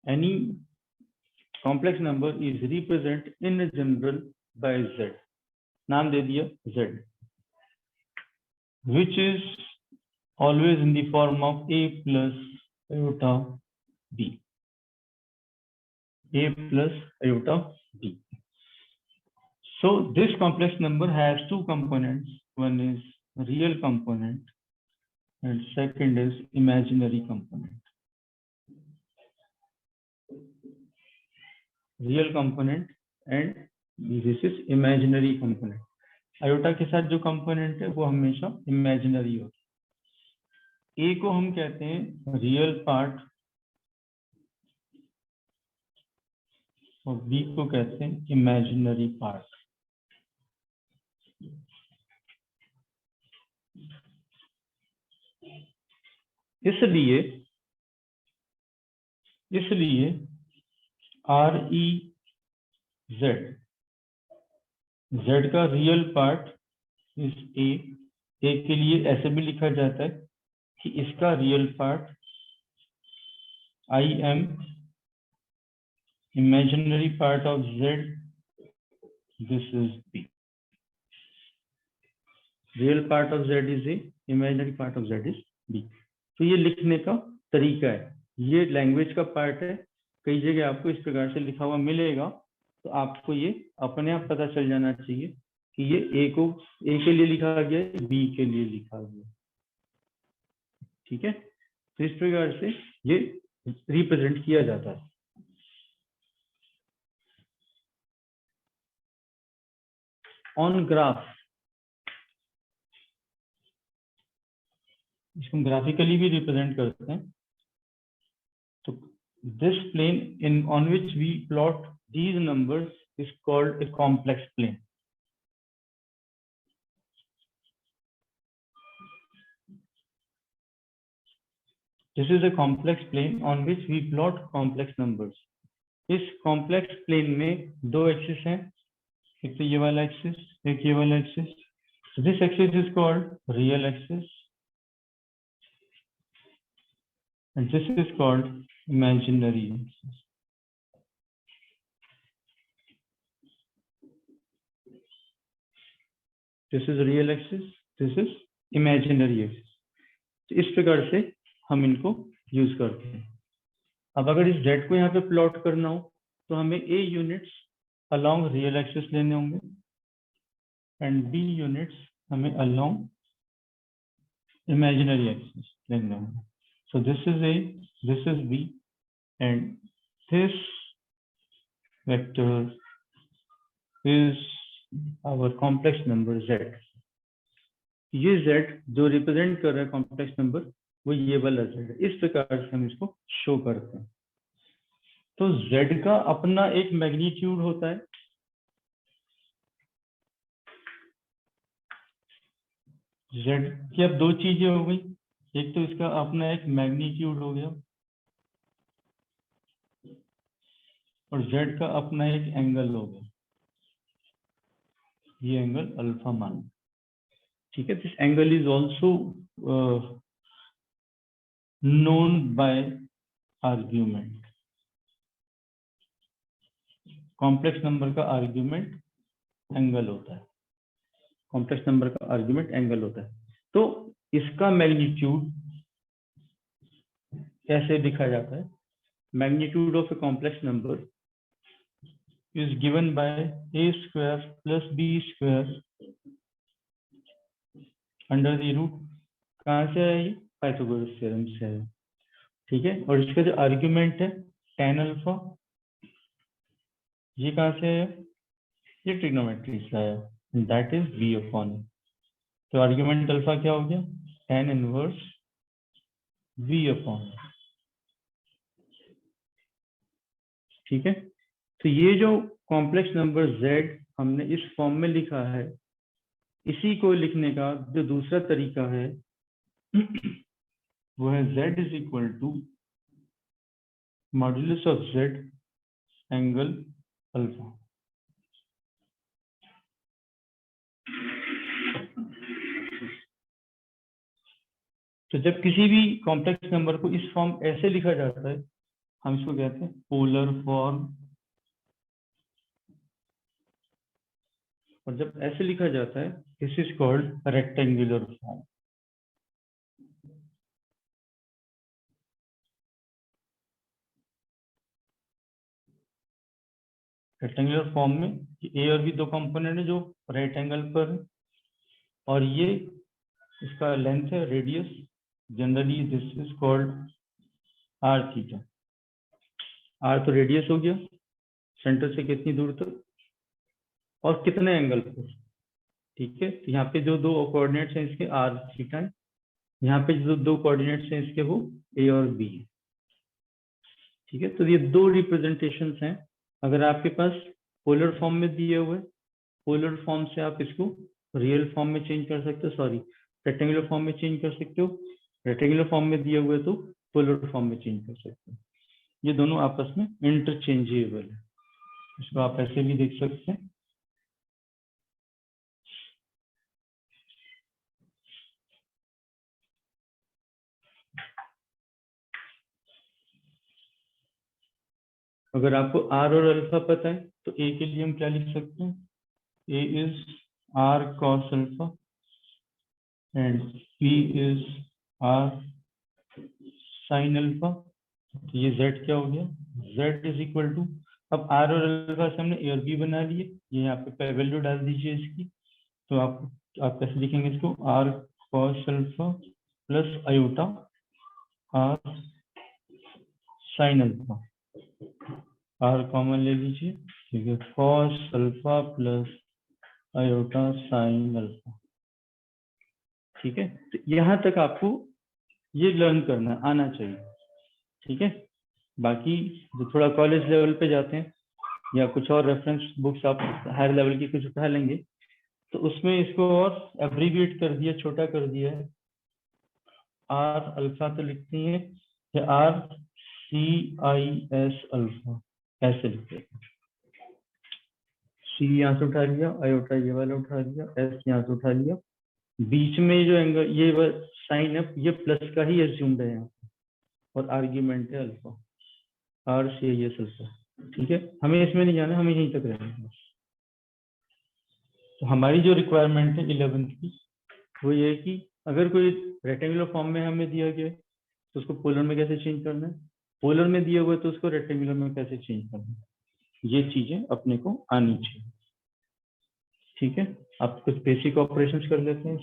any complex number is represented in general by z, नाम दे दिया z, which is always in the form of a plus iota b, a plus iota b. So this complex number has two components. One is real component and second is imaginary component. Real component and this is imaginary component. Iota के साथ जो component है वो हमेशा imaginary होता है। ए को हम कहते हैं रियल पार्ट और बी को कहते हैं इमेजिनरी पार्ट। इसलिए आर ई जेड, जेड का रियल पार्ट इस ए के लिए ऐसे भी लिखा जाता है कि इसका real part I am imaginary part of z, this is b. Real part of z is a, imaginary part of z is b. तो ये लिखने का तरीका है, ये लैंग्वेज का पार्ट है। कई जगह आपको इस प्रकार से लिखा हुआ मिलेगा, तो आपको ये अपने आप पता चल जाना चाहिए कि ये ए को ए के लिए लिखा गया है, बी के लिए लिखा गया। ठीक है, तो इस प्रकार से ये रिप्रेजेंट किया जाता है। ऑन ग्राफ, इसको ग्राफिकली भी रिप्रेजेंट करते हैं। तो this plane in on which we plot these numbers is called a complex plane. This is a complex plane on which we plot complex numbers. इस कॉम्प्लेक्स प्लेन में दो axis हैं, एक तो ये वाला एक्सिस, एक ये वाला axis. This axis is called real axis and this is called imaginary axis. This is real axis, this is imaginary axis. तो इस प्रकार से हम इनको यूज करते हैं। अब अगर इस z को यहाँ पे प्लॉट करना हो तो हमें a units along real axis लेने होंगे एंड b यूनिट्स हमें अलोंग इमेजिनरी एक्सिस लेने होंगे। So this is A, this is B, and this vector is our complex number Z. ये Z जो रिप्रेजेंट कर रहा है कॉम्प्लेक्स नंबर, वो ये वाला Z है। इस प्रकार से हम इसको शो करते हैं। तो Z का अपना एक मैग्नीट्यूड होता है। Z की अब दो चीजें हो गई, एक तो इसका अपना एक मैग्नीट्यूड हो गया और z का अपना एक एंगल हो गया, ये एंगल अल्फा मान। ठीक है, this angle is also known by argument. Complex number का आर्ग्यूमेंट एंगल होता है, कॉम्प्लेक्स नंबर का आर्ग्यूमेंट एंगल होता है। तो इसका मैग्नीट्यूड कैसे दिखा जाता है? Magnitude of a complex number is given by a square plus b square under the root, कहाँ से है ये? पाइथागोरस थ्योरम से है। ठीक है, और इसका जो आर्ग्यूमेंट है tan अल्फा, ये कहाँ से है? ये ट्रिग्नोमेट्री से आया, दैट इज b अपॉन। तो आर्ग्यूमेंट अल्फा क्या हो गया? tan inverse v upon. ठीक है, तो ये जो कॉम्प्लेक्स नंबर z हमने इस फॉर्म में लिखा है, इसी को लिखने का जो दूसरा तरीका है वो है z is equal to modulus of z angle alpha. तो जब किसी भी कॉम्प्लेक्स नंबर को इस फॉर्म ऐसे लिखा जाता है हम इसको कहते हैं पोलर फॉर्म। और जब ऐसे लिखा जाता है this is called rectangular form. Rectangular form में ए और बी दो कंपोनेंट है जो राइट एंगल पर है, और ये इसका लेंथ है, radius. Generally this is called R theta. R तो रेडियस हो गया, सेंटर से कितनी दूर तक और कितने एंगल पर। ठीक है, तो यहाँ पे जो दो कोऑर्डिनेट्स हैं इसके आर थीटा है, यहाँ पे जो दो कोऑर्डिनेट्स हैं इसके वो ए और बी है। ठीक है, तो ये दो रिप्रेजेंटेशंस हैं। अगर आपके पास पोलर फॉर्म में दिए हुए, पोलर फॉर्म से आप इसको रियल फॉर्म में चेंज कर सकते हो, सॉरी रेक्टेंगुलर फॉर्म में चेंज कर सकते हो। रेक्टेंगुलर फॉर्म में दिए हुए तो पोलर फॉर्म में चेंज कर सकते हो। ये दोनों आपस में इंटरचेंजेबल है। इसको आप ऐसे भी देख सकते हैं। अगर आपको आर और अल्फा पता है तो ए के लिए हम क्या लिख सकते हैं, A is R cos alpha and P is R sine alpha. तो ये z क्या हो गया, z इज इक्वल टू, अब आर और अल्फा से हमने ए और बी बना लिए, ये यहाँ पे वैल्यू डाल दीजिए इसकी। तो आप कैसे लिखेंगे इसको, R cos alpha plus iota R sine alpha. R common ले लीजिए, ठीक है, cos alpha plus iota sine alpha. ठीक है, तो यहाँ तक आपको ये लर्न करना आना चाहिए। ठीक है, बाकी जो थोड़ा कॉलेज लेवल पे जाते हैं या कुछ और रेफरेंस बुक्स आप हायर लेवल की कुछ उठा लेंगे तो उसमें इसको और एब्रीविएट कर दिया, छोटा कर दिया है। आर अल्फा तो लिखती है या R C I S alpha ऐसे लिखते हैं। सी यहाँ से उठा लिया, आयोटा ये वाला उठा लिया, एस यहाँ से उठा लिया, बीच में जो एंगल ये साइन है ये प्लस का ही एज्यूम्ड है यहाँ, और आर्ग्यूमेंट है alpha, R C I S alpha. ठीक है, हमें इसमें नहीं जाना, हमें यहीं तक रहना है। तो हमारी जो रिक्वायरमेंट है 11th की वो ये है कि अगर कोई रेक्टेंगुलर फॉर्म में हमें दिया गया है तो उसको पोलर में कैसे चेंज करना है, पोलर में दिया हुआ है तो उसको रेक्टेंगुलर में कैसे चेंज करना है, ये चीजें अपने को आनी चाहिए। ठीक है, आप कुछ बेसिक ऑपरेशंस कर लेते हैं।